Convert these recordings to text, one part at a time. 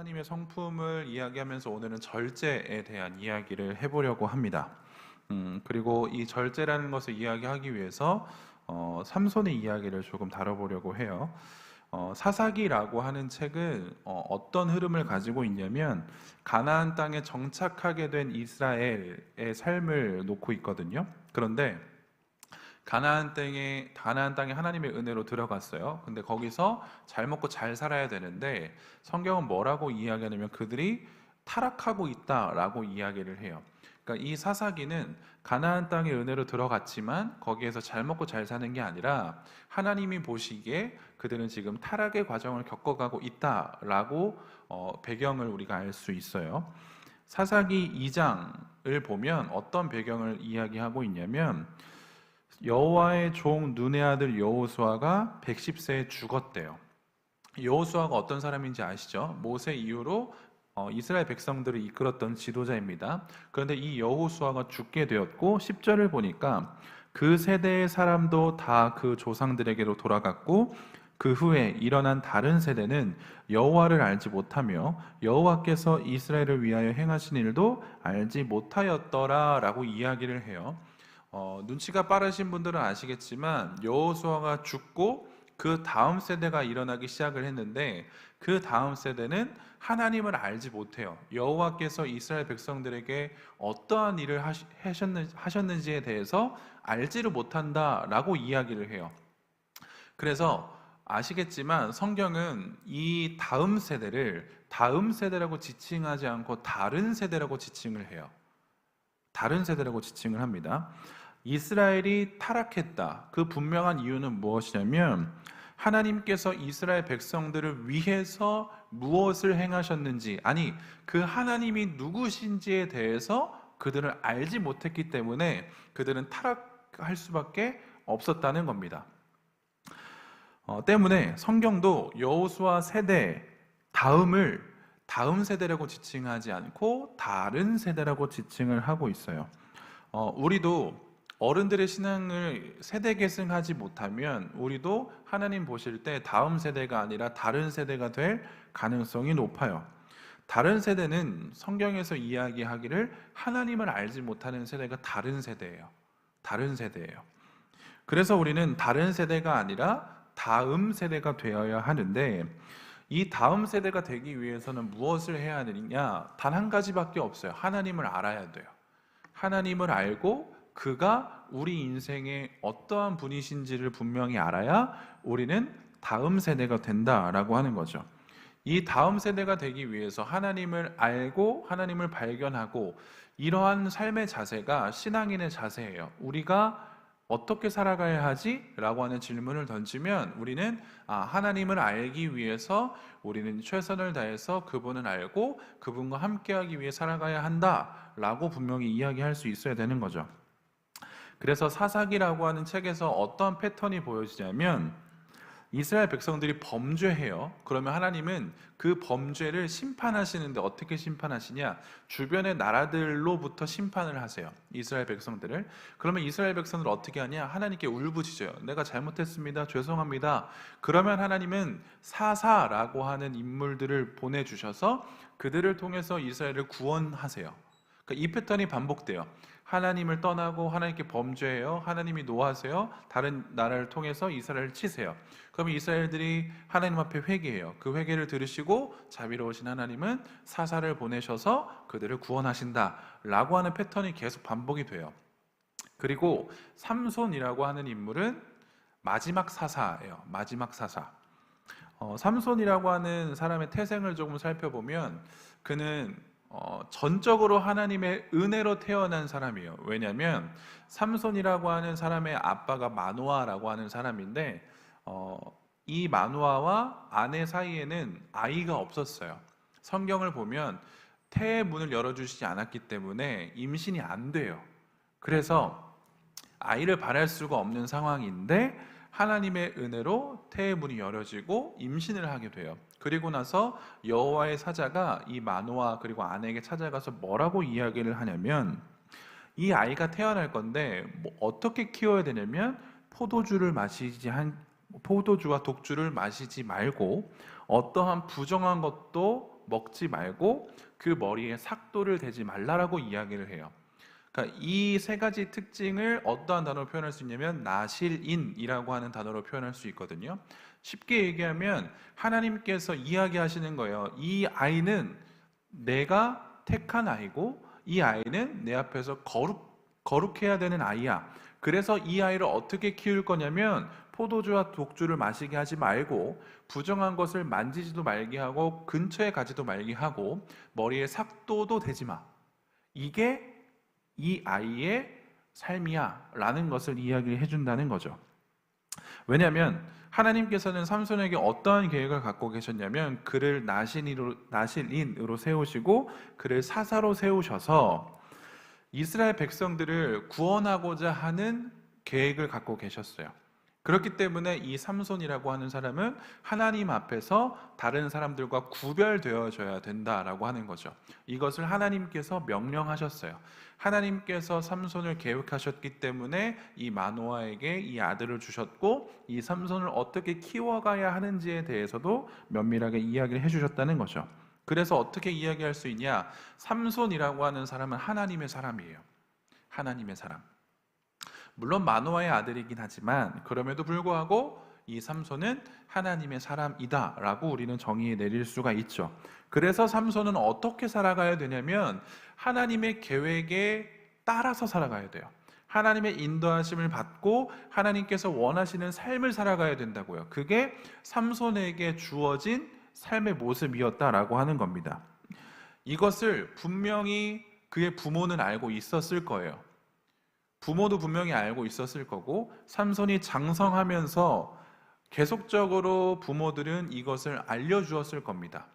하나님의 성품을 이야기하면서 오늘은 절제에 대한 이야기를 해보려고 합니다. 그리고 이 절제라는 것을 이야기하기 위해서 삼손의 이야기를 조금 다뤄보려고 해요. 사사기라고 하는 책은 어떤 흐름을 가지고 있냐면 가나안 땅에 정착하게 된 이스라엘의 삶을 놓고 있거든요. 그런데 가나안 땅에 하나님의 은혜로 들어갔어요. 근데 거기서 잘 먹고 잘 살아야 되는데 성경은 뭐라고 이야기하냐면 그들이 타락하고 있다라고 이야기를 해요. 그러니까 이 사사기는 가나안 땅에 은혜로 들어갔지만 거기에서 잘 먹고 잘 사는 게 아니라 하나님이 보시기에 그들은 지금 타락의 과정을 겪어가고 있다라고 배경을 우리가 알 수 있어요. 사사기 2장을 보면 어떤 배경을 이야기하고 있냐면 여호와의 종 눈의 아들 여호수아가 110세에 죽었대요. 여호수아가 어떤 사람인지 아시죠? 모세 이후로 이스라엘 백성들을 이끌었던 지도자입니다. 그런데 이 여호수아가 죽게 되었고 10절을 보니까 그 세대의 사람도 다 그 조상들에게로 돌아갔고 그 후에 일어난 다른 세대는 여호와를 알지 못하며 여호와께서 이스라엘을 위하여 행하신 일도 알지 못하였더라라고 이야기를 해요. 눈치가 빠르신 분들은 아시겠지만 여호수아가 죽고 그 다음 세대가 일어나기 시작을 했는데 그 다음 세대는 하나님을 알지 못해요. 여호와께서 이스라엘 백성들에게 어떠한 일을 하셨는지에 대해서 알지를 못한다라고 이야기를 해요. 그래서 아시겠지만 성경은 이 다음 세대를 다음 세대라고 지칭하지 않고 다른 세대라고 지칭을 해요. 다른 세대라고 지칭을 합니다. 이스라엘이 타락했다. 그 분명한 이유는 무엇이냐면 하나님께서 이스라엘 백성들을 위해서 무엇을 행하셨는지, 아니 그 하나님이 누구신지에 대해서 그들을 알지 못했기 때문에 그들은 타락할 수밖에 없었다는 겁니다. 때문에 성경도 여호수아 세대 다음을 다음 세대라고 지칭하지 않고 다른 세대라고 지칭을 하고 있어요. 우리도 어른들의 신앙을 세대 계승하지 못하면 우리도 하나님 보실 때 다음 세대가 아니라 다른 세대가 될 가능성이 높아요. 다른 세대는 성경에서 이야기하기를 하나님을 알지 못하는 세대가 다른 세대예요. 다른 세대예요. 그래서 우리는 다른 세대가 아니라 다음 세대가 되어야 하는데 이 다음 세대가 되기 위해서는 무엇을 해야 하느냐? 단 한 가지밖에 없어요. 하나님을 알아야 돼요. 하나님을 알고 그가 우리 인생에 어떠한 분이신지를 분명히 알아야 우리는 다음 세대가 된다라고 하는 거죠. 이 다음 세대가 되기 위해서 하나님을 알고 하나님을 발견하고 이러한 삶의 자세가 신앙인의 자세예요. 우리가 어떻게 살아가야 하지? 라고 하는 질문을 던지면 우리는 하나님을 알기 위해서 우리는 최선을 다해서 그분을 알고 그분과 함께하기 위해 살아가야 한다 라고 분명히 이야기할 수 있어야 되는 거죠. 그래서 사사기라고 하는 책에서 어떤 패턴이 보여지냐면 이스라엘 백성들이 범죄해요. 그러면 하나님은 그 범죄를 심판하시는데 어떻게 심판하시냐? 주변의 나라들로부터 심판을 하세요. 이스라엘 백성들을. 그러면 이스라엘 백성들 어떻게 하냐? 하나님께 울부짖어요. 내가 잘못했습니다. 죄송합니다. 그러면 하나님은 사사라고 하는 인물들을 보내주셔서 그들을 통해서 이스라엘을 구원하세요. 그러니까 이 패턴이 반복돼요. 하나님을 떠나고 하나님께 범죄해요. 하나님이 노하세요. 다른 나라를 통해서 이스라엘을 치세요. 그러면 이스라엘들이 하나님 앞에 회개해요. 그 회개를 들으시고 자비로우신 하나님은 사사를 보내셔서 그들을 구원하신다라고 하는 패턴이 계속 반복이 돼요. 그리고 삼손이라고 하는 인물은 마지막 사사예요. 마지막 사사. 삼손이라고 하는 사람의 태생을 조금 살펴보면 그는 전적으로 하나님의 은혜로 태어난 사람이에요. 왜냐하면 삼손이라고 하는 사람의 아빠가 마노아라고 하는 사람인데 이 마노아와 아내 사이에는 아이가 없었어요. 성경을 보면 태의 문을 열어주시지 않았기 때문에 임신이 안 돼요. 그래서 아이를 바랄 수가 없는 상황인데 하나님의 은혜로 태의 문이 열어지고 임신을 하게 돼요. 그리고 나서 여호와의 사자가 이 마노아 그리고 아내에게 찾아가서 뭐라고 이야기를 하냐면 이 아이가 태어날 건데 어떻게 키워야 되냐면 포도주와 독주를 마시지 말고 어떠한 부정한 것도 먹지 말고 그 머리에 삭도를 대지 말라라고 이야기를 해요. 그러니까 이 세 가지 특징을 어떠한 단어로 표현할 수 있냐면 나실인이라고 하는 단어로 표현할 수 있거든요. 쉽게 얘기하면 하나님께서 이야기하시는 거예요. 이 아이는 내가 택한 아이고 이 아이는 내 앞에서 거룩해야 되는 아이야. 그래서 이 아이를 어떻게 키울 거냐면 포도주와 독주를 마시게 하지 말고 부정한 것을 만지지도 말게 하고 근처에 가지도 말게 하고 머리에 삭도도 대지 마. 이게 이 아이의 삶이야 라는 것을 이야기를 해준다는 거죠. 왜냐하면 하나님께서는 삼손에게 어떠한 계획을 갖고 계셨냐면 그를 나실인으로 세우시고 그를 사사로 세우셔서 이스라엘 백성들을 구원하고자 하는 계획을 갖고 계셨어요. 그렇기 때문에 이 삼손이라고 하는 사람은 하나님 앞에서 다른 사람들과 구별되어져야 된다라고 하는 거죠. 이것을 하나님께서 명령하셨어요. 하나님께서 삼손을 계획하셨기 때문에 이 마노아에게 이 아들을 주셨고 이 삼손을 어떻게 키워가야 하는지에 대해서도 면밀하게 이야기를 해주셨다는 거죠. 그래서 어떻게 이야기할 수 있냐? 삼손이라고 하는 사람은 하나님의 사람이에요. 하나님의 사람. 물론 마노아의 아들이긴 하지만 그럼에도 불구하고 이 삼손은 하나님의 사람이다 라고 우리는 정의해 내릴 수가 있죠. 그래서 삼손은 어떻게 살아가야 되냐면 하나님의 계획에 따라서 살아가야 돼요. 하나님의 인도하심을 받고 하나님께서 원하시는 삶을 살아가야 된다고요. 그게 삼손에게 주어진 삶의 모습이었다라고 하는 겁니다. 이것을 분명히 그의 부모는 알고 있었을 거예요. 부모도 분명히 알고 있었을 거고 삼손이 장성하면서 계속적으로 부모들은 이것을 알려주었을 겁니다.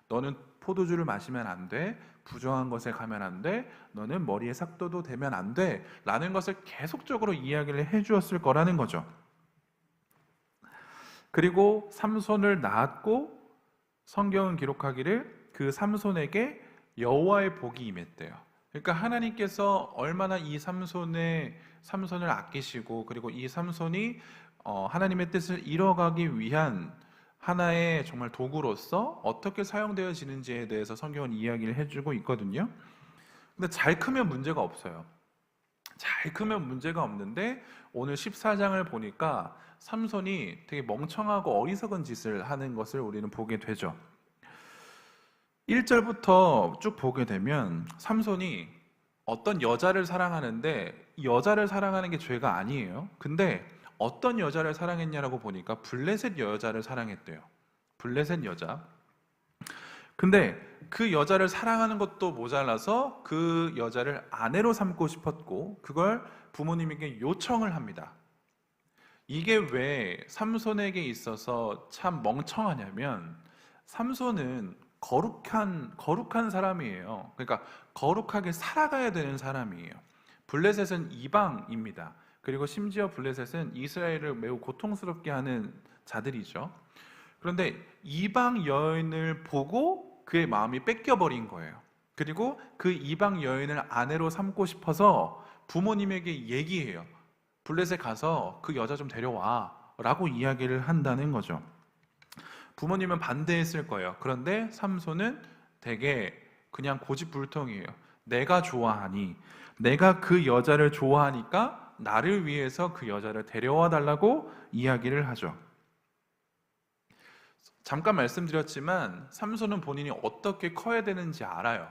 너는 포도주를 마시면 안 돼. 부정한 것에 가면 안 돼. 너는 머리에 삭도도 대면 안 돼. 라는 것을 계속적으로 이야기를 해주었을 거라는 거죠. 그리고 삼손을 낳았고 성경은 기록하기를 그 삼손에게 여호와의 복이 임했대요. 그러니까 하나님께서 얼마나 이 삼손을 아끼시고 그리고 이 삼손이 하나님의 뜻을 이뤄가기 위한 하나의 정말 도구로서 어떻게 사용되어지는지에 대해서 성경은 이야기를 해주고 있거든요. 근데 잘 크면 문제가 없어요. 잘 크면 문제가 없는데 오늘 14장을 보니까 삼손이 되게 멍청하고 어리석은 짓을 하는 것을 우리는 보게 되죠. 1절부터 쭉 보게 되면 삼손이 어떤 여자를 사랑하는데 이 여자를 사랑하는 게 죄가 아니에요. 근데 어떤 여자를 사랑했냐라고 보니까 블레셋 여자를 사랑했대요. 블레셋 여자. 근데 그 여자를 사랑하는 것도 모자라서 그 여자를 아내로 삼고 싶었고 그걸 부모님에게 요청을 합니다. 이게 왜 삼손에게 있어서 참 멍청하냐면 삼손은 거룩한 사람이에요. 그러니까 거룩하게 살아가야 되는 사람이에요. 블레셋은 이방입니다. 그리고 심지어 블레셋은 이스라엘을 매우 고통스럽게 하는 자들이죠. 그런데 이방 여인을 보고 그의 마음이 뺏겨버린 거예요. 그리고 그 이방 여인을 아내로 삼고 싶어서 부모님에게 얘기해요. 블레셋 가서 그 여자 좀 데려와 라고 이야기를 한다는 거죠. 부모님은 반대했을 거예요. 그런데 삼손은 되게 그냥 고집불통이에요. 내가 좋아하니, 내가 그 여자를 좋아하니까 나를 위해서 그 여자를 데려와 달라고 이야기를 하죠. 잠깐 말씀드렸지만 삼손은 본인이 어떻게 커야 되는지 알아요.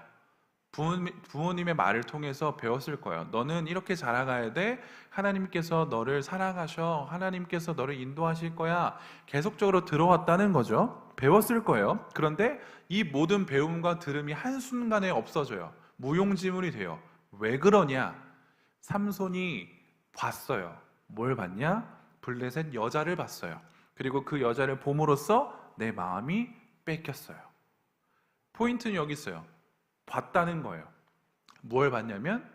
부모님의 말을 통해서 배웠을 거예요. 너는 이렇게 자라가야 돼. 하나님께서 너를 사랑하셔. 하나님께서 너를 인도하실 거야. 계속적으로 들어왔다는 거죠. 배웠을 거예요. 그런데 이 모든 배움과 들음이 한순간에 없어져요. 무용지물이 돼요. 왜 그러냐? 삼손이 봤어요. 뭘 봤냐? 블레셋 여자를 봤어요. 그리고 그 여자를 봄으로써 내 마음이 뺏겼어요. 포인트는 여기 있어요. 봤다는 거예요. 뭘 봤냐면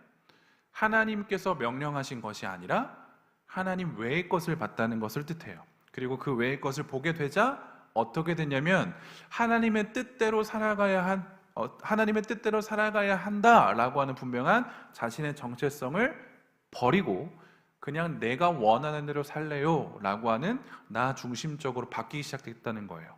하나님께서 명령하신 것이 아니라 하나님 외의 것을 봤다는 것을 뜻해요. 그리고 그 외의 것을 보게 되자 어떻게 됐냐면 하나님의 뜻대로 살아가야 한다라고 하는 분명한 자신의 정체성을 버리고 그냥 내가 원하는 대로 살래요 라고 하는 나 중심적으로 바뀌기 시작했다는 거예요.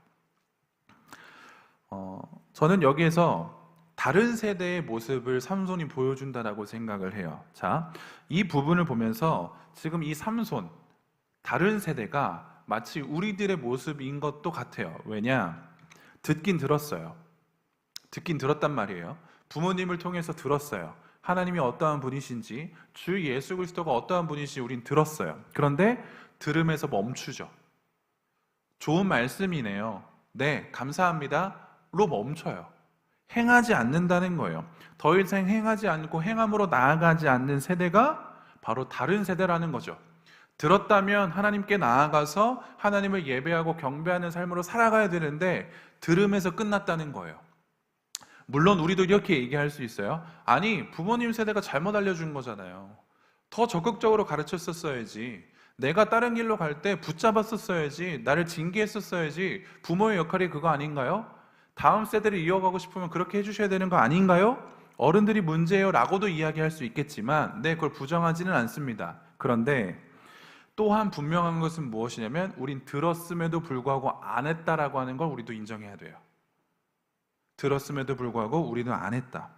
저는 여기에서 다른 세대의 모습을 삼손이 보여준다라고 생각을 해요. 자, 이 부분을 보면서 지금 이 삼손, 다른 세대가 마치 우리들의 모습인 것도 같아요. 왜냐? 듣긴 들었어요. 듣긴 들었단 말이에요. 부모님을 통해서 들었어요. 하나님이 어떠한 분이신지, 주 예수 그리스도가 어떠한 분이신지 우린 들었어요. 그런데 들음에서 멈추죠. 좋은 말씀이네요. 네, 감사합니다. 로 멈춰요. 행하지 않는다는 거예요. 더 이상 행하지 않고 행함으로 나아가지 않는 세대가 바로 다른 세대라는 거죠. 들었다면 하나님께 나아가서 하나님을 예배하고 경배하는 삶으로 살아가야 되는데 들음에서 끝났다는 거예요. 물론 우리도 이렇게 얘기할 수 있어요. 아니, 부모님 세대가 잘못 알려준 거잖아요. 더 적극적으로 가르쳤었어야지. 내가 다른 길로 갈 때 붙잡았었어야지. 나를 징계했었어야지. 부모의 역할이 그거 아닌가요? 다음 세대를 이어가고 싶으면 그렇게 해주셔야 되는 거 아닌가요? 어른들이 문제예요 라고도 이야기할 수 있겠지만 네, 그걸 부정하지는 않습니다. 그런데 또한 분명한 것은 무엇이냐면 우린 들었음에도 불구하고 안 했다라고 하는 걸 우리도 인정해야 돼요. 들었음에도 불구하고 우리는 안 했다.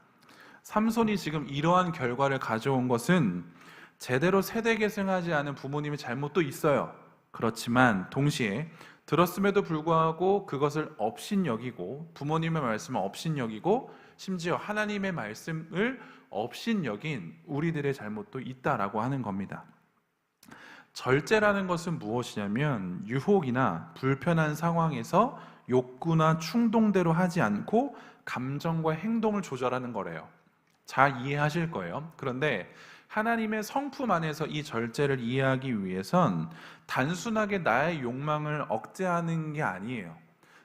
삼손이 지금 이러한 결과를 가져온 것은 제대로 세대 계승하지 않은 부모님의 잘못도 있어요. 그렇지만 동시에 들었음에도 불구하고 그것을 업신여기고 부모님의 말씀을 업신여기고 심지어 하나님의 말씀을 업신여긴 우리들의 잘못도 있다라고 하는 겁니다. 절제라는 것은 무엇이냐면 유혹이나 불편한 상황에서 욕구나 충동대로 하지 않고 감정과 행동을 조절하는 거래요. 잘 이해하실 거예요. 그런데 하나님의 성품 안에서 이 절제를 이해하기 위해선 단순하게 나의 욕망을 억제하는 게 아니에요.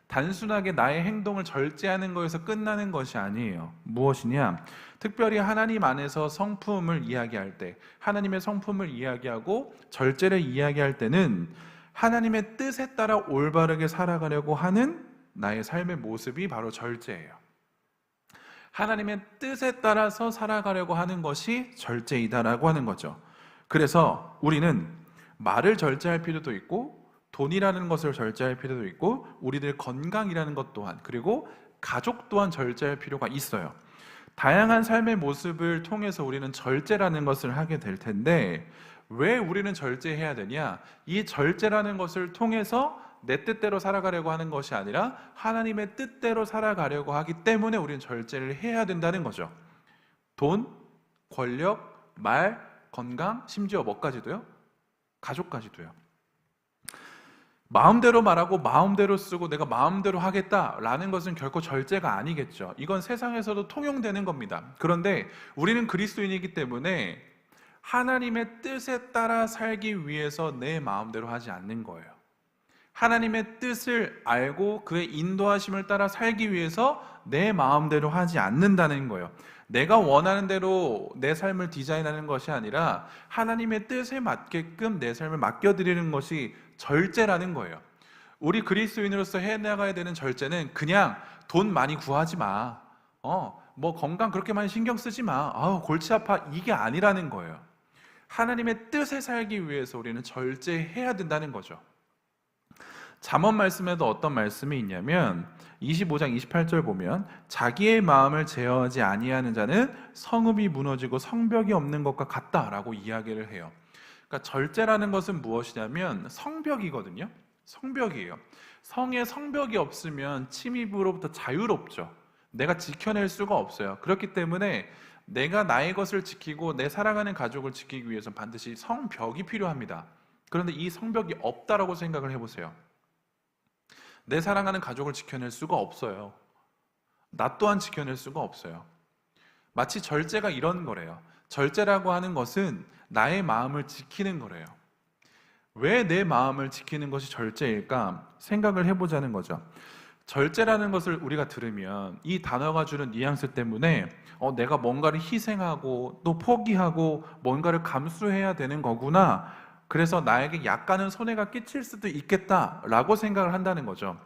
단순하게 나의 행동을 절제하는 것에서 끝나는 것이 아니에요. 무엇이냐? 특별히 하나님 안에서 성품을 이야기할 때, 하나님의 성품을 이야기하고 절제를 이야기할 때는 하나님의 뜻에 따라 올바르게 살아가려고 하는 나의 삶의 모습이 바로 절제예요. 하나님의 뜻에 따라서 살아가려고 하는 것이 절제이다라고 하는 거죠. 그래서 우리는 말을 절제할 필요도 있고 돈이라는 것을 절제할 필요도 있고 우리들 건강이라는 것 또한 그리고 가족 또한 절제할 필요가 있어요. 다양한 삶의 모습을 통해서 우리는 절제라는 것을 하게 될 텐데 왜 우리는 절제해야 되냐? 이 절제라는 것을 통해서 내 뜻대로 살아가려고 하는 것이 아니라 하나님의 뜻대로 살아가려고 하기 때문에 우리는 절제를 해야 된다는 거죠. 돈, 권력, 말, 건강, 심지어 뭐까지도요? 가족까지도요. 마음대로 말하고 마음대로 쓰고 내가 마음대로 하겠다라는 것은 결코 절제가 아니겠죠. 이건 세상에서도 통용되는 겁니다. 그런데 우리는 그리스도인이기 때문에 하나님의 뜻에 따라 살기 위해서 내 마음대로 하지 않는 거예요. 하나님의 뜻을 알고 그의 인도하심을 따라 살기 위해서 내 마음대로 하지 않는다는 거예요. 내가 원하는 대로 내 삶을 디자인하는 것이 아니라 하나님의 뜻에 맞게끔 내 삶을 맡겨드리는 것이 절제라는 거예요. 우리 그리스도인으로서 해나가야 되는 절제는 그냥 돈 많이 구하지 마. 뭐 건강 그렇게 많이 신경 쓰지 마. 골치 아파. 이게 아니라는 거예요. 하나님의 뜻에 살기 위해서 우리는 절제해야 된다는 거죠. 잠언 말씀에도 어떤 말씀이 있냐면 25장 28절 보면 자기의 마음을 제어하지 아니하는 자는 성읍이 무너지고 성벽이 없는 것과 같다라고 이야기를 해요. 그러니까 절제라는 것은 무엇이냐면 성벽이거든요. 성벽이에요. 성에 성벽이 없으면 침입으로부터 자유롭죠. 내가 지켜낼 수가 없어요. 그렇기 때문에 내가 나의 것을 지키고 내 사랑하는 가족을 지키기 위해서는 반드시 성벽이 필요합니다. 그런데 이 성벽이 없다라고 생각을 해보세요. 내 사랑하는 가족을 지켜낼 수가 없어요. 나 또한 지켜낼 수가 없어요. 마치 절제가 이런 거래요. 절제라고 하는 것은 나의 마음을 지키는 거래요. 왜 내 마음을 지키는 것이 절제일까 생각을 해보자는 거죠. 절제라는 것을 우리가 들으면 이 단어가 주는 뉘앙스 때문에 내가 뭔가를 희생하고 또 포기하고 뭔가를 감수해야 되는 거구나. 그래서 나에게 약간은 손해가 끼칠 수도 있겠다라고 생각을 한다는 거죠.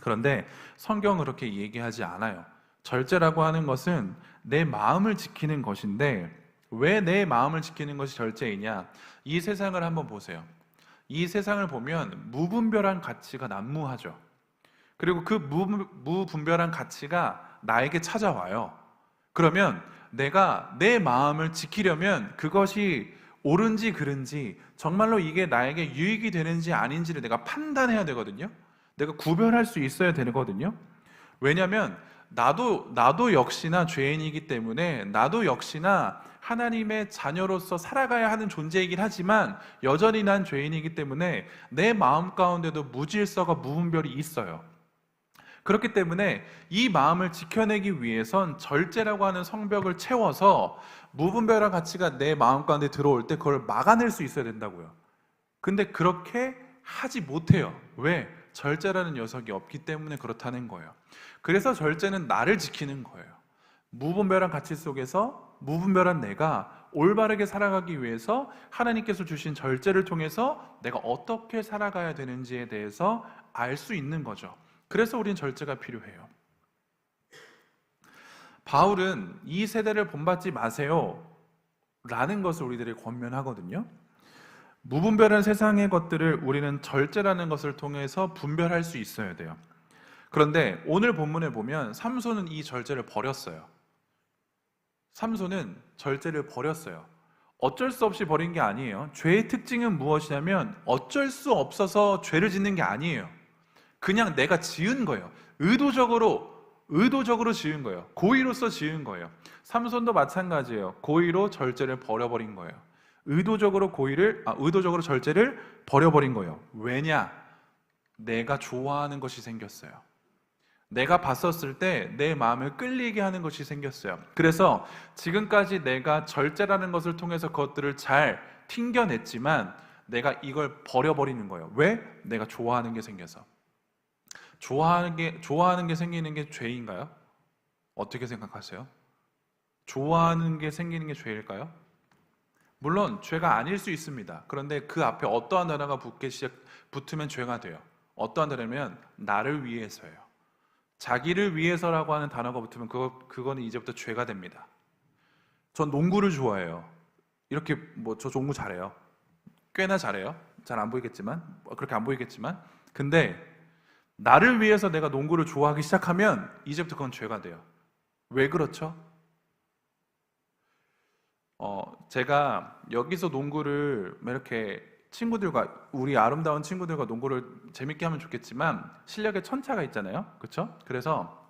그런데 성경은 그렇게 얘기하지 않아요. 절제라고 하는 것은 내 마음을 지키는 것인데 왜 내 마음을 지키는 것이 절제이냐? 이 세상을 한번 보세요. 이 세상을 보면 무분별한 가치가 난무하죠. 그리고 그 무분별한 가치가 나에게 찾아와요. 그러면 내가 내 마음을 지키려면 그것이 옳은지 그른지, 정말로 이게 나에게 유익이 되는지 아닌지를 내가 판단해야 되거든요. 내가 구별할 수 있어야 되거든요. 왜냐하면 나도 역시나 죄인이기 때문에, 나도 역시나 하나님의 자녀로서 살아가야 하는 존재이긴 하지만 여전히 난 죄인이기 때문에 내 마음 가운데도 무질서가 무분별이 있어요. 그렇기 때문에 이 마음을 지켜내기 위해선 절제라고 하는 성벽을 채워서 무분별한 가치가 내 마음 가운데 들어올 때 그걸 막아낼 수 있어야 된다고요. 근데 그렇게 하지 못해요. 왜? 절제라는 녀석이 없기 때문에 그렇다는 거예요. 그래서 절제는 나를 지키는 거예요. 무분별한 가치 속에서 무분별한 내가 올바르게 살아가기 위해서 하나님께서 주신 절제를 통해서 내가 어떻게 살아가야 되는지에 대해서 알 수 있는 거죠. 그래서 우린 절제가 필요해요. 바울은 이 세대를 본받지 마세요 라는 것을 우리들에게 권면하거든요. 무분별한 세상의 것들을 우리는 절제라는 것을 통해서 분별할 수 있어야 돼요. 그런데 오늘 본문에 보면 삼손은 이 절제를 버렸어요. 삼손은 절제를 버렸어요. 어쩔 수 없이 버린 게 아니에요. 죄의 특징은 무엇이냐면 어쩔 수 없어서 죄를 짓는 게 아니에요. 그냥 내가 지은 거예요. 의도적으로 지은 거예요. 고의로서 지은 거예요. 삼손도 마찬가지예요. 고의로 절제를 버려버린 거예요. 의도적으로 절제를 버려버린 거예요. 왜냐? 내가 좋아하는 것이 생겼어요. 내가 봤었을 때 내 마음을 끌리게 하는 것이 생겼어요. 그래서 지금까지 내가 절제라는 것을 통해서 그것들을 잘 튕겨냈지만 내가 이걸 버려버리는 거예요. 왜? 내가 좋아하는 게 생겨서. 좋아하는 게 생기는 게 죄인가요? 어떻게 생각하세요? 좋아하는 게 생기는 게 죄일까요? 물론 죄가 아닐 수 있습니다. 그런데 그 앞에 어떠한 단어가 붙으면 죄가 돼요. 어떠한 단어냐면 나를 위해서예요. 자기를 위해서라고 하는 단어가 붙으면 그거는 이제부터 죄가 됩니다. 전 농구를 좋아해요. 이렇게 저 농구 잘해요. 꽤나 잘해요. 잘 안 보이겠지만, 그렇게 안 보이겠지만, 근데 나를 위해서 내가 농구를 좋아하기 시작하면 이제부터 그건 죄가 돼요. 왜 그렇죠? 제가 여기서 농구를 이렇게 우리 아름다운 친구들과 농구를 재밌게 하면 좋겠지만 실력의 천차가 있잖아요. 그렇죠? 그래서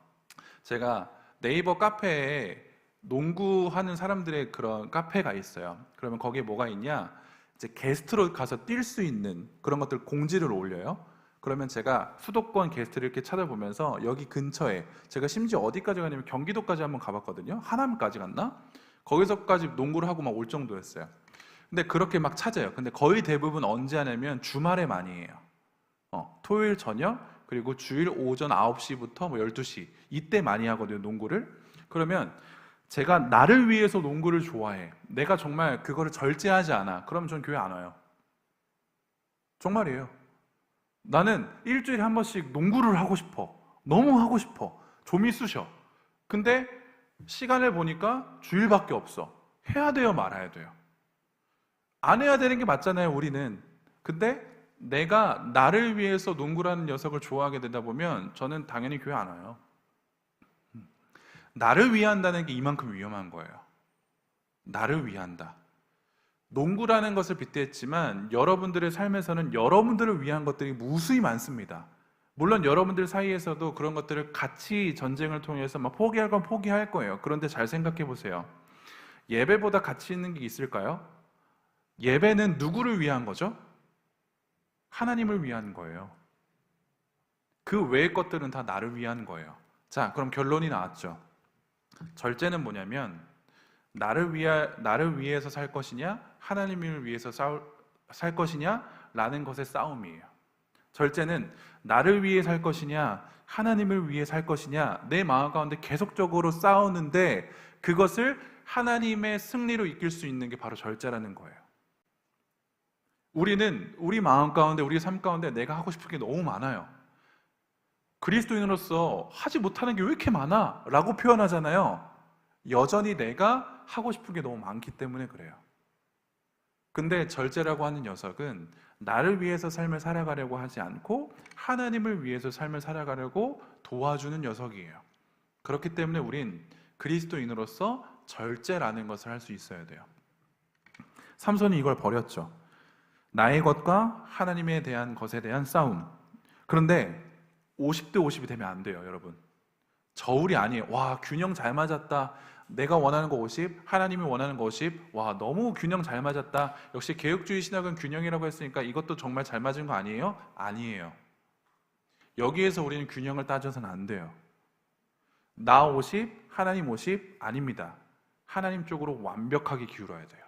제가 네이버 카페에 농구하는 사람들의 그런 카페가 있어요. 그러면 거기에 뭐가 있냐? 이제 게스트로 가서 뛸 수 있는 그런 것들 공지를 올려요. 그러면 제가 수도권 게스트를 이렇게 찾아보면서 여기 근처에, 제가 심지어 어디까지 가냐면 경기도까지 한번 가봤거든요. 하남까지 갔나? 거기서까지 농구를 하고 막 올 정도였어요. 근데 그렇게 막 찾아요. 근데 거의 대부분 언제 하냐면 주말에 많이 해요. 토요일 저녁, 그리고 주일 오전 9시부터 12시 이때 많이 하거든요, 농구를. 그러면 제가 나를 위해서 농구를 좋아해. 내가 정말 그거를 절제하지 않아. 그러면 전 교회 안 와요. 정말이에요. 나는 일주일에 한 번씩 농구를 하고 싶어. 너무 하고 싶어. 좀이 쑤셔. 근데 시간을 보니까 주일밖에 없어. 해야 돼요, 말아야 돼요? 안 해야 되는 게 맞잖아요, 우리는. 근데 내가 나를 위해서 농구라는 녀석을 좋아하게 되다 보면 저는 당연히 교회 안 와요. 나를 위한다는 게 이만큼 위험한 거예요. 나를 위한다. 농구라는 것을 빗대했지만 여러분들의 삶에서는 여러분들을 위한 것들이 무수히 많습니다. 물론 여러분들 사이에서도 그런 것들을 같이 전쟁을 통해서 막 포기할 건 포기할 거예요. 그런데 잘 생각해 보세요. 예배보다 가치 있는 게 있을까요? 예배는 누구를 위한 거죠? 하나님을 위한 거예요. 그 외의 것들은 다 나를 위한 거예요. 자, 그럼 결론이 나왔죠. 절제는 뭐냐면 나를 위해서 살 것이냐, 하나님을 위해서 살 것이냐 라는 것의 싸움이에요. 절제는 나를 위해 살 것이냐, 하나님을 위해 살 것이냐, 내 마음 가운데 계속적으로 싸우는데 그것을 하나님의 승리로 이끌 수 있는 게 바로 절제라는 거예요. 우리는 우리 마음 가운데, 우리 삶 가운데 내가 하고 싶은 게 너무 많아요. 그리스도인으로서 하지 못하는 게 왜 이렇게 많아? 라고 표현하잖아요. 여전히 내가 하고 싶은 게 너무 많기 때문에 그래요. 근데 절제라고 하는 녀석은 나를 위해서 삶을 살아가려고 하지 않고 하나님을 위해서 삶을 살아가려고 도와주는 녀석이에요. 그렇기 때문에 우린 그리스도인으로서 절제라는 것을 할 수 있어야 돼요. 삼손이 이걸 버렸죠. 나의 것과 하나님에 대한 것에 대한 싸움. 그런데 50대 50이 되면 안 돼요, 여러분. 저울이 아니에요. 와, 균형 잘 맞았다. 내가 원하는 거 50, 하나님이 원하는 거 50. 와, 너무 균형 잘 맞았다. 역시 개혁주의 신학은 균형이라고 했으니까 이것도 정말 잘 맞은 거 아니에요? 아니에요. 여기에서 우리는 균형을 따져서는 안 돼요. 나 50, 하나님 50? 아닙니다. 하나님 쪽으로 완벽하게 기울어야 돼요.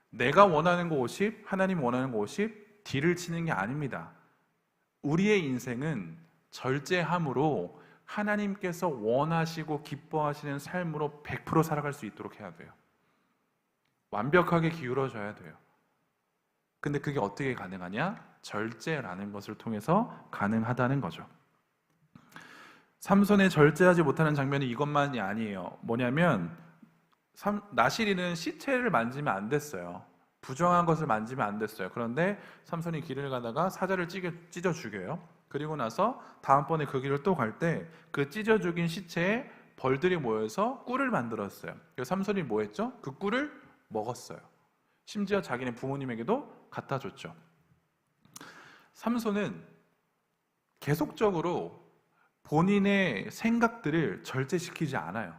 내가 원하는 거 50, 하나님 원하는 거 50, 딜을 치는 게 아닙니다. 우리의 인생은 절제함으로 하나님께서 원하시고 기뻐하시는 삶으로 100% 살아갈 수 있도록 해야 돼요. 완벽하게 기울어져야 돼요. 근데 그게 어떻게 가능하냐? 절제라는 것을 통해서 가능하다는 거죠. 삼손의 절제하지 못하는 장면이 이것만이 아니에요. 뭐냐면 나실이는 시체를 만지면 안 됐어요. 부정한 것을 만지면 안 됐어요. 그런데 삼손이 길을 가다가 사자를 찢어 죽여요. 그리고 나서 다음번에 그 길을 또 갈 때 그 찢어 죽인 시체에 벌들이 모여서 꿀을 만들었어요. 그래서 삼손이 뭐 했죠? 그 꿀을 먹었어요. 심지어 자기네 부모님에게도 갖다 줬죠. 삼손은 계속적으로 본인의 생각들을 절제시키지 않아요.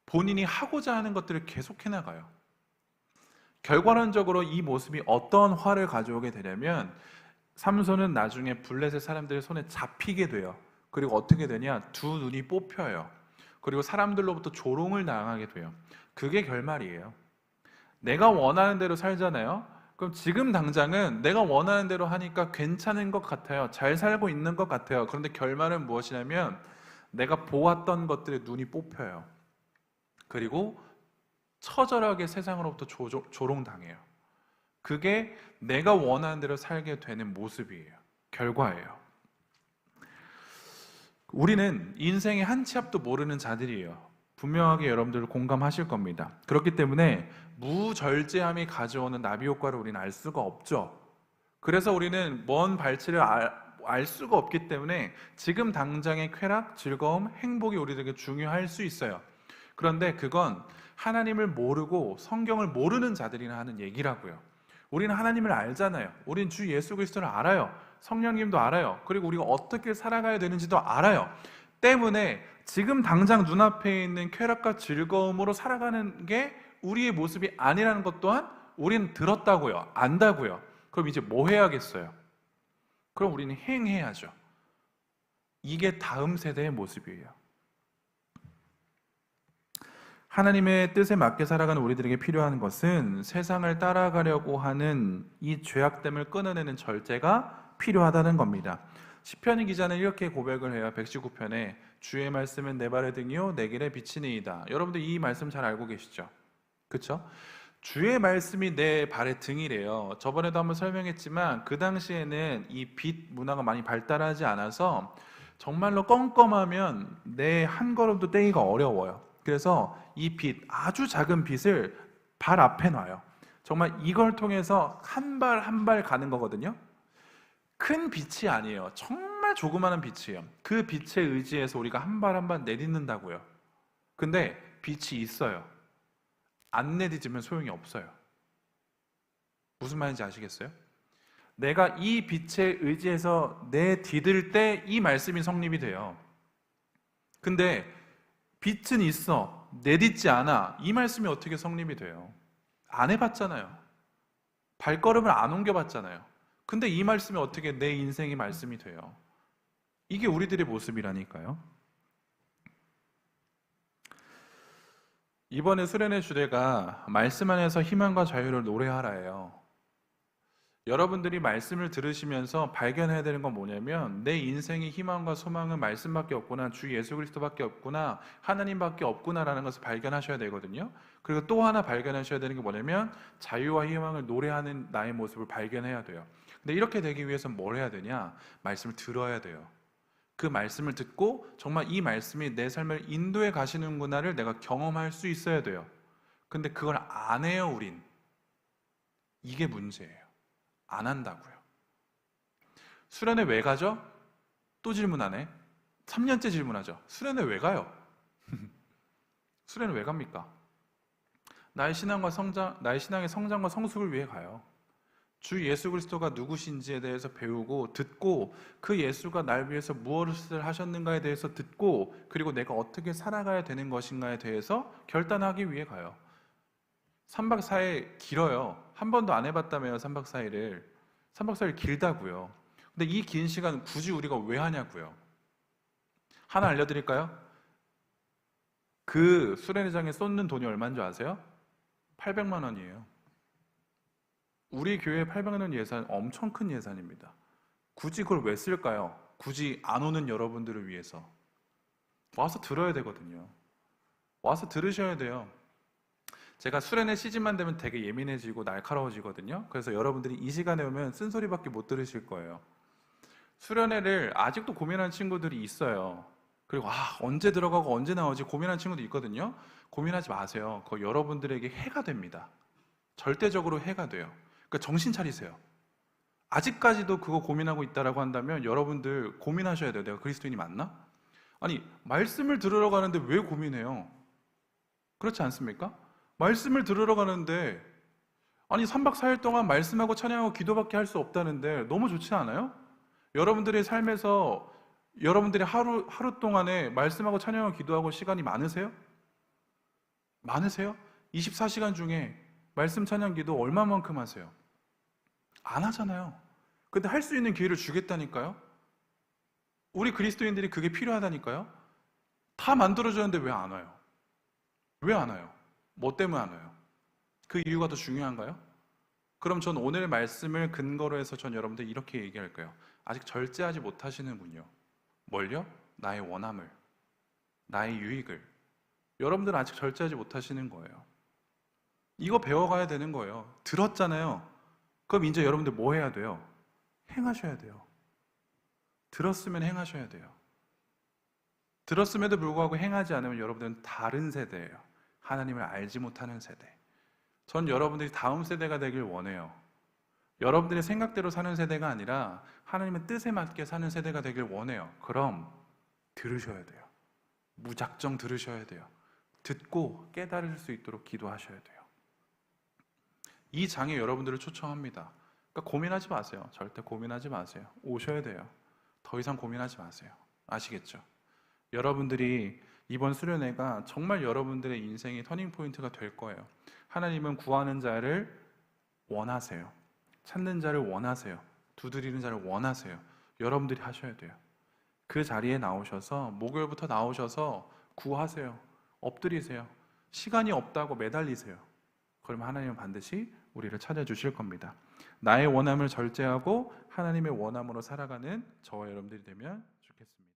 본인이 하고자 하는 것들을 계속 해나가요. 결과론적으로 이 모습이 어떤 화를 가져오게 되냐면 삼손은 나중에 블레셋 사람들의 손에 잡히게 돼요. 그리고 어떻게 되냐? 두 눈이 뽑혀요. 그리고 사람들로부터 조롱을 당하게 돼요. 그게 결말이에요. 내가 원하는 대로 살잖아요. 그럼 지금 당장은 내가 원하는 대로 하니까 괜찮은 것 같아요. 잘 살고 있는 것 같아요. 그런데 결말은 무엇이냐면 내가 보았던 것들의 눈이 뽑혀요. 그리고 처절하게 세상으로부터 조롱당해요. 그게 내가 원하는 대로 살게 되는 모습이에요. 결과예요. 우리는 인생의 한 치 앞도 모르는 자들이에요. 분명하게 여러분들 공감하실 겁니다. 그렇기 때문에 무절제함이 가져오는 나비 효과를 우리는 알 수가 없죠. 그래서 우리는 먼 발치를 알 수가 없기 때문에 지금 당장의 쾌락, 즐거움, 행복이 우리에게 중요할 수 있어요. 그런데 그건 하나님을 모르고 성경을 모르는 자들이나 하는 얘기라고요. 우리는 하나님을 알잖아요. 우리는 주 예수 그리스도를 알아요. 성령님도 알아요. 그리고 우리가 어떻게 살아가야 되는지도 알아요. 때문에 지금 당장 눈앞에 있는 쾌락과 즐거움으로 살아가는 게 우리의 모습이 아니라는 것 또한 우리는 들었다고요. 안다고요. 그럼 이제 뭐 해야겠어요? 그럼 우리는 행해야죠. 이게 다음 세대의 모습이에요. 하나님의 뜻에 맞게 살아가는 우리들에게 필요한 것은 세상을 따라가려고 하는 이 죄악됨을 끊어내는 절제가 필요하다는 겁니다. 시편의 기자는 이렇게 고백을 해요. 119편에 주의 말씀은 내 발의 등이요 내 길의 빛이니이다. 여러분들 이 말씀 잘 알고 계시죠? 그렇죠? 주의 말씀이 내 발의 등이래요. 저번에도 한번 설명했지만 그 당시에는 이 빛 문화가 많이 발달하지 않아서 정말로 껌껌하면 내 한 걸음도 떼기가 어려워요. 그래서 이 빛, 아주 작은 빛을 발 앞에 놔요. 정말 이걸 통해서 한 발 한 발 가는 거거든요. 큰 빛이 아니에요. 정말 조그마한 빛이에요. 그 빛에 의지해서 우리가 한 발 한 발 내딛는다고요. 근데 빛이 있어요. 안 내딛으면 소용이 없어요. 무슨 말인지 아시겠어요? 내가 이 빛에 의지해서 내디딜 때 이 말씀이 성립이 돼요. 근데 빛은 있어, 내딛지 않아. 이 말씀이 어떻게 성립이 돼요? 안 해봤잖아요. 발걸음을 안 옮겨봤잖아요. 근데 이 말씀이 어떻게 내 인생의 말씀이 돼요? 이게 우리들의 모습이라니까요. 이번에 수련회 주제가 말씀 안에서 희망과 자유를 노래하라예요. 여러분들이 말씀을 들으시면서 발견해야 되는 건 뭐냐면 내 인생의 희망과 소망은 말씀밖에 없구나, 주 예수 그리스도밖에 없구나, 하나님밖에 없구나라는 것을 발견하셔야 되거든요. 그리고 또 하나 발견하셔야 되는 게 뭐냐면 자유와 희망을 노래하는 나의 모습을 발견해야 돼요. 근데 이렇게 되기 위해서는 뭘 해야 되냐? 말씀을 들어야 돼요. 그 말씀을 듣고 정말 이 말씀이 내 삶을 인도해 가시는구나를 내가 경험할 수 있어야 돼요. 근데 그걸 안 해요, 우린. 이게 문제예요. 안 한다고요. 수련회 왜 가죠? 또 질문하네. 3년째 질문하죠. 수련회 왜 가요? 수련회 왜 갑니까? 나의 신앙의 성장과 성숙을 위해 가요. 주 예수 그리스도가 누구신지에 대해서 배우고 듣고 그 예수가 날 위해서 무엇을 하셨는가에 대해서 듣고 그리고 내가 어떻게 살아가야 되는 것인가에 대해서 결단하기 위해 가요. 3박 4일 길어요. 한 번도 안 해봤다며요, 3박 4일을. 3박 4일 길다고요. 근데 이 긴 시간 굳이 우리가 왜 하냐고요. 하나 알려드릴까요? 그 수련회장에 쏟는 돈이 얼마인 줄 아세요? 800만 원이에요. 우리 교회 800만 원 예산 엄청 큰 예산입니다. 굳이 그걸 왜 쓸까요? 굳이 안 오는 여러분들을 위해서. 와서 들어야 되거든요. 와서 들으셔야 돼요. 제가 수련회 시즌만 되면 되게 예민해지고 날카로워지거든요. 그래서 여러분들이 이 시간에 오면 쓴소리밖에 못 들으실 거예요. 수련회를 아직도 고민하는 친구들이 있어요. 그리고 언제 들어가고 언제 나오지 고민하는 친구도 있거든요. 고민하지 마세요. 그거 여러분들에게 해가 됩니다. 절대적으로 해가 돼요. 그러니까 정신 차리세요. 아직까지도 그거 고민하고 있다라고 한다면 여러분들 고민하셔야 돼요. 내가 그리스도인이 맞나? 아니, 말씀을 들으러 가는데 왜 고민해요? 그렇지 않습니까? 말씀을 들으러 가는데 아니 3박 4일 동안 말씀하고 찬양하고 기도밖에 할 수 없다는데 너무 좋지 않아요? 여러분들의 삶에서 여러분들이 하루 동안에 말씀하고 찬양하고 기도하고 시간이 많으세요? 많으세요? 24시간 중에 말씀 찬양 기도 얼마만큼 하세요? 안 하잖아요. 근데 할 수 있는 기회를 주겠다니까요? 우리 그리스도인들이 그게 필요하다니까요? 다 만들어주는데 왜 안 와요? 왜 안 와요? 뭐 때문에 안 와요? 그 이유가 더 중요한가요? 그럼 전 오늘 말씀을 근거로 해서 전 여러분들 이렇게 얘기할 거예요. 아직 절제하지 못하시는군요. 뭘요? 나의 원함을, 나의 유익을. 여러분들은 아직 절제하지 못하시는 거예요. 이거 배워가야 되는 거예요. 들었잖아요. 그럼 이제 여러분들 뭐 해야 돼요? 행하셔야 돼요. 들었으면 행하셔야 돼요. 들었음에도 불구하고 행하지 않으면 여러분들은 다른 세대예요. 하나님을 알지 못하는 세대. 전 여러분들이 다음 세대가 되길 원해요. 여러분들의 생각대로 사는 세대가 아니라 하나님의 뜻에 맞게 사는 세대가 되길 원해요. 그럼 들으셔야 돼요. 무작정 들으셔야 돼요. 듣고 깨달을 수 있도록 기도하셔야 돼요. 이 장에 여러분들을 초청합니다. 그러니까 고민하지 마세요. 절대 고민하지 마세요. 오셔야 돼요. 더 이상 고민하지 마세요. 아시겠죠? 여러분들이 이번 수련회가 정말 여러분들의 인생의 터닝포인트가 될 거예요. 하나님은 구하는 자를 원하세요. 찾는 자를 원하세요. 두드리는 자를 원하세요. 여러분들이 하셔야 돼요. 그 자리에 나오셔서 목요일부터 나오셔서 구하세요. 엎드리세요. 시간이 없다고 매달리세요. 그러면 하나님은 반드시 우리를 찾아주실 겁니다. 나의 원함을 절제하고 하나님의 원함으로 살아가는 저와 여러분들이 되면 좋겠습니다.